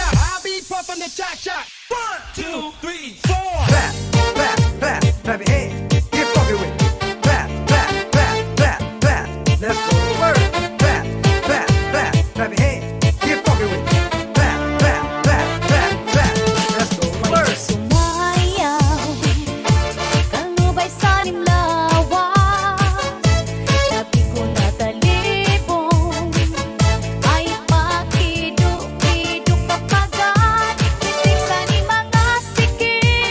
I'll be pumping the cha cha. 1, 2, 3, 4. Clap, clap, clap, clap your hands. Get funky with it. Clap, clap, clap, clap, clap. Let's go to work. Clap, clap, clap, clap your hands. Get funky with it. Clap, clap, clap, clap, clap. Let's go to work. Sumayaw, kalubay sa nimlawas, tabi ko na talibong, ay pakiduk-iduk kapagat, titik sa ni mga sikip.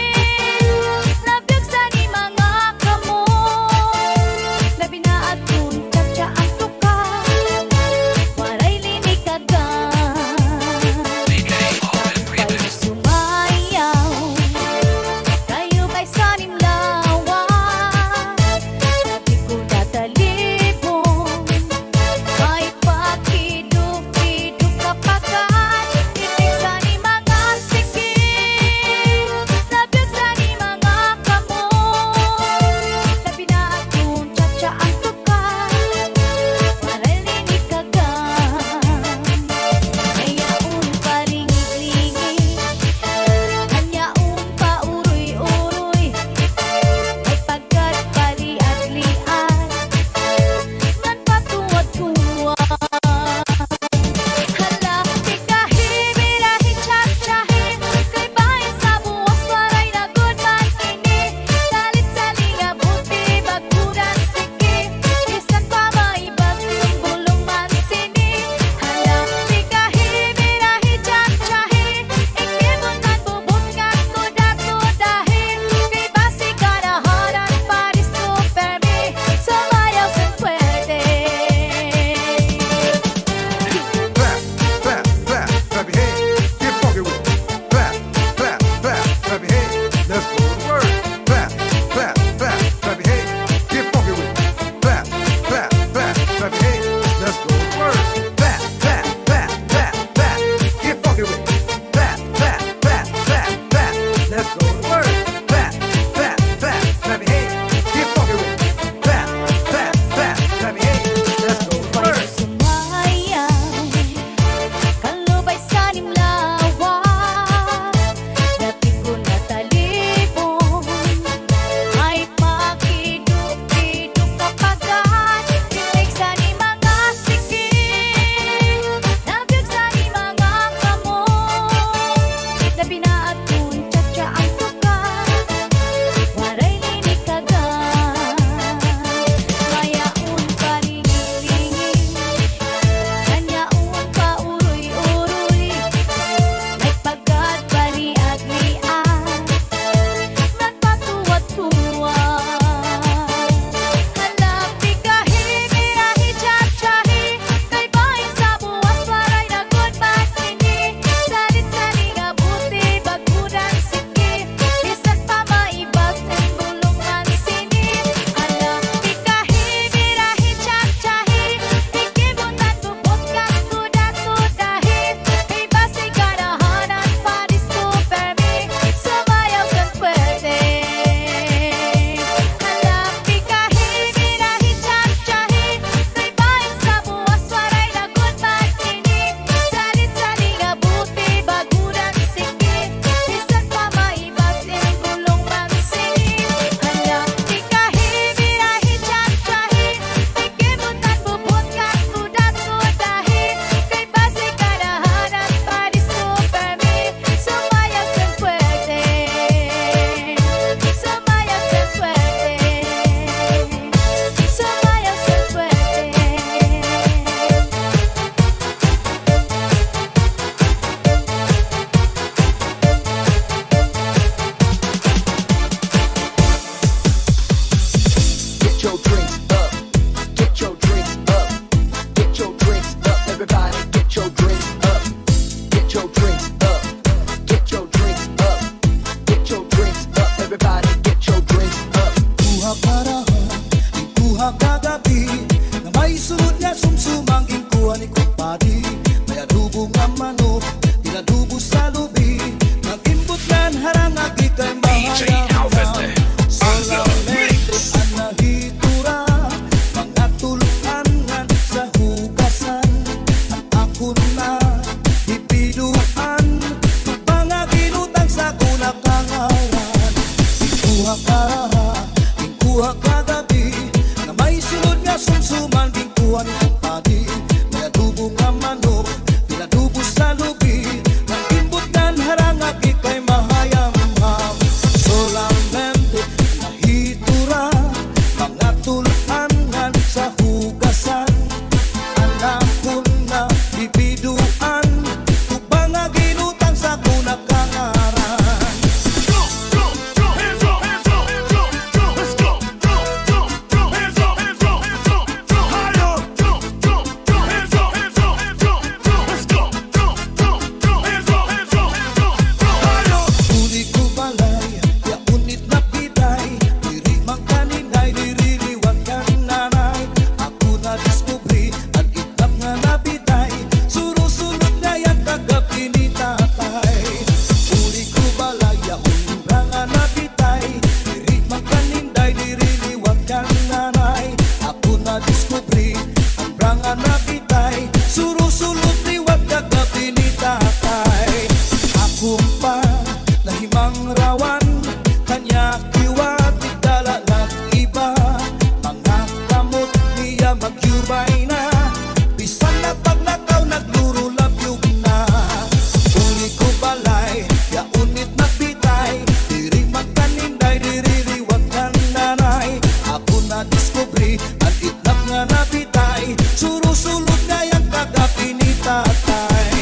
niya sumsuman bingkuhan ng padi. May adubo nga manok, pinadubo sa lubi. Ang imbutan harangag ikay mahayam-ham. Solamente nahitura, mga tulangan sa hugasan. Alam ko na bibiduan, tubang nga ginutang sa kunakangaran. Huli ko balay, ya unit na pitay. Diri mang kaninay, diriliwag kang nanay. Ako na diskubri, at itap nga napitay. Surusunod na yan kagabi ni tatay. Huli ko balay, ya unit nga napitay. Diri mang kaninay, diriliwag kang nanay. Ako na diskubri, ang branga napitay. Surusunod liwag kagabi ni tatay. Ako pa nahimang rawan, kanya kiwat itala lang iba. Mga kamot niya magyubay na, bisan na pagnakaw nagluro labyog na. Uli ko balay, ya unit na bitay. Diri magkaninday, diririwag ng nanay. Ako na diskubri, at itnap nga nabitay. Surusulod na yan kagabi ni tatay.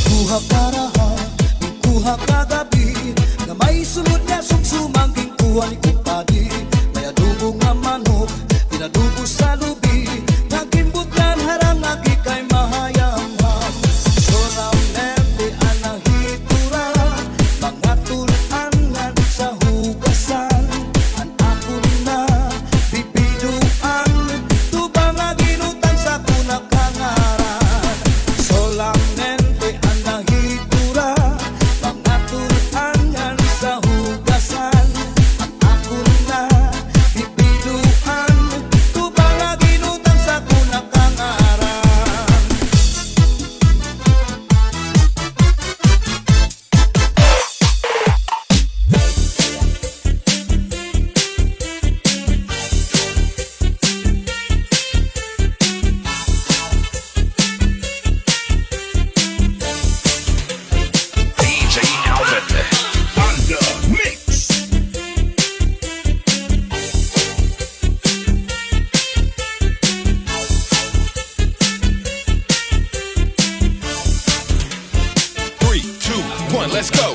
Kuha parahan, kuha kagabi, na may sunod niya sumsumang kuha ni kumpadi. May adubo nga manok, pinadubo sa lubi. Nagimbot yan harangag ikay mahayam-ham. Solamente anahitura, mga tulangan sa hugasan. Ang ako na bibiduan, tubang nga ginutang sa kunakangaran. Solamente anahitura, mga tulangan sa hugasan. Ang ako na bibiduan, tubang nga ginutang sa kunakangaran. DJ Alvin on the mix. 3, 2, 1, let's go.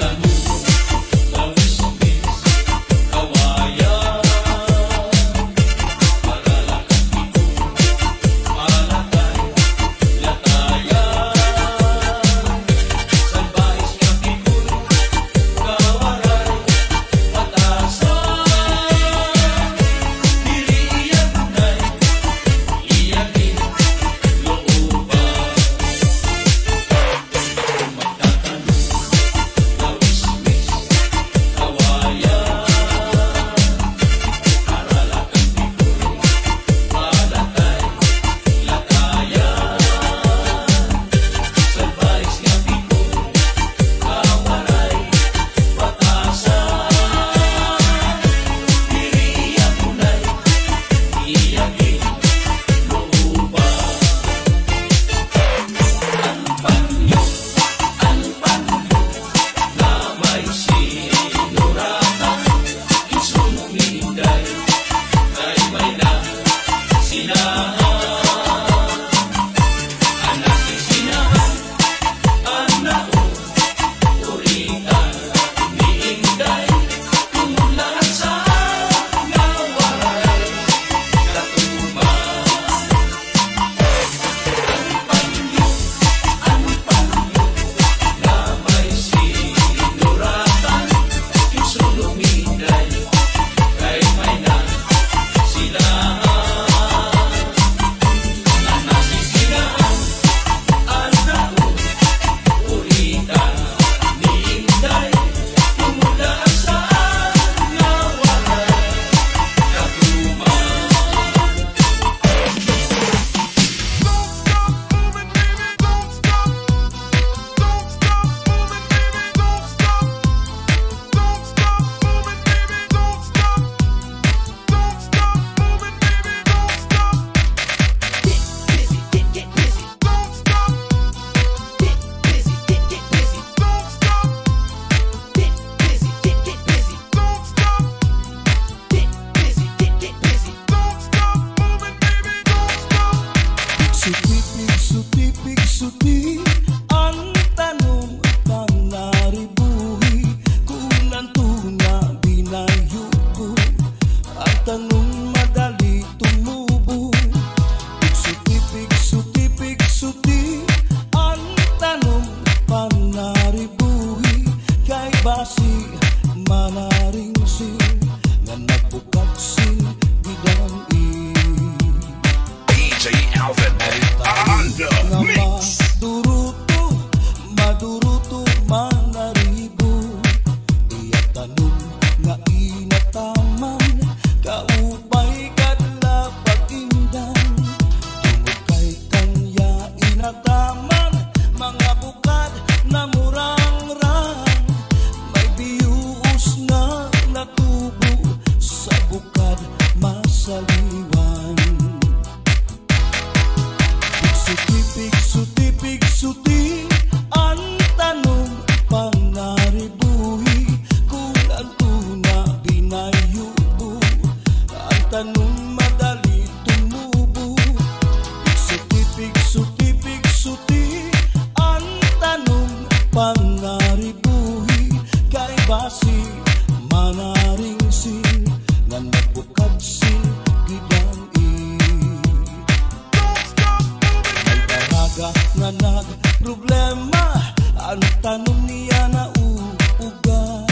nga nagproblema. Ang tanong niya na uuga,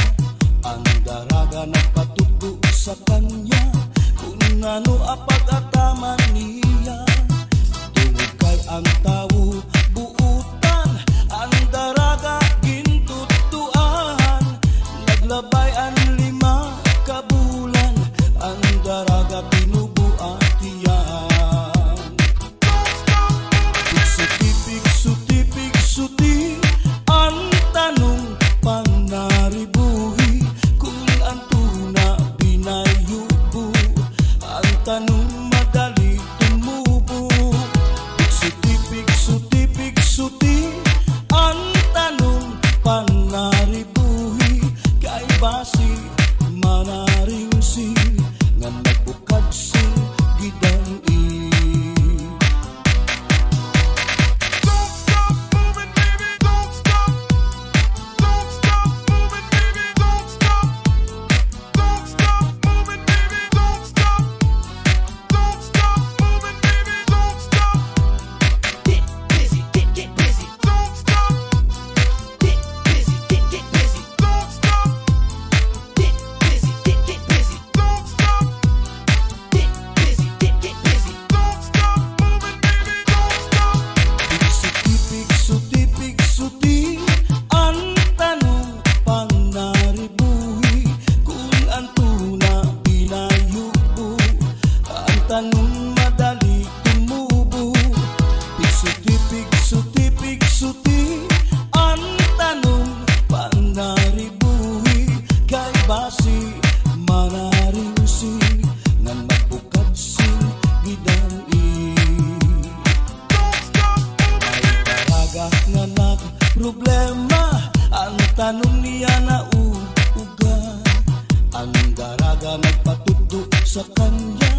ang daraga nagpatuto sa kanya kung ano apag-ataman niya. Tungod kay ang tao buutan, ang daraga gintutuan. Naglabay ang 5 kabulan, ang daraga pinubuatian. Pigsuti, ang tanong panaribuhi kung ang tuna binayubo. Ang tanong madali tumubo. Pigsuti, ang tanong panaribuhi kay basi manaring si nga nagbukad sing gidang-i. Don't stop moving, baby, don't stop. Don't stop moving, baby, don't stop. Don't stop moving, baby, don't stop. Don't stop moving, baby, don't stop. Get busy, get busy. Don't stop. Get busy, get busy. Don't stop. Get busy, get busy. Don't stop. Get busy, get busy. Don't stop moving, baby, don't stop. Pigsuti, ang tanong panaribuhi kung ang tuna binayubo. Ang tanong madali tumubo. Pigsuti, ang tanong panaribuhi kay basi manaring si nga magbukad sing gidang-i. Don't stop moving. Daraga nga nagproblema, ang tanong niya na uuga. Ang daraga nagpatuto sa kanya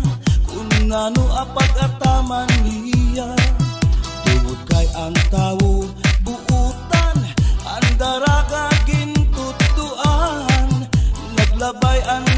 kung ano apag-ataman niya. Tungod kay ang tao buutan, ang daraga gintutuan. Naglabay ang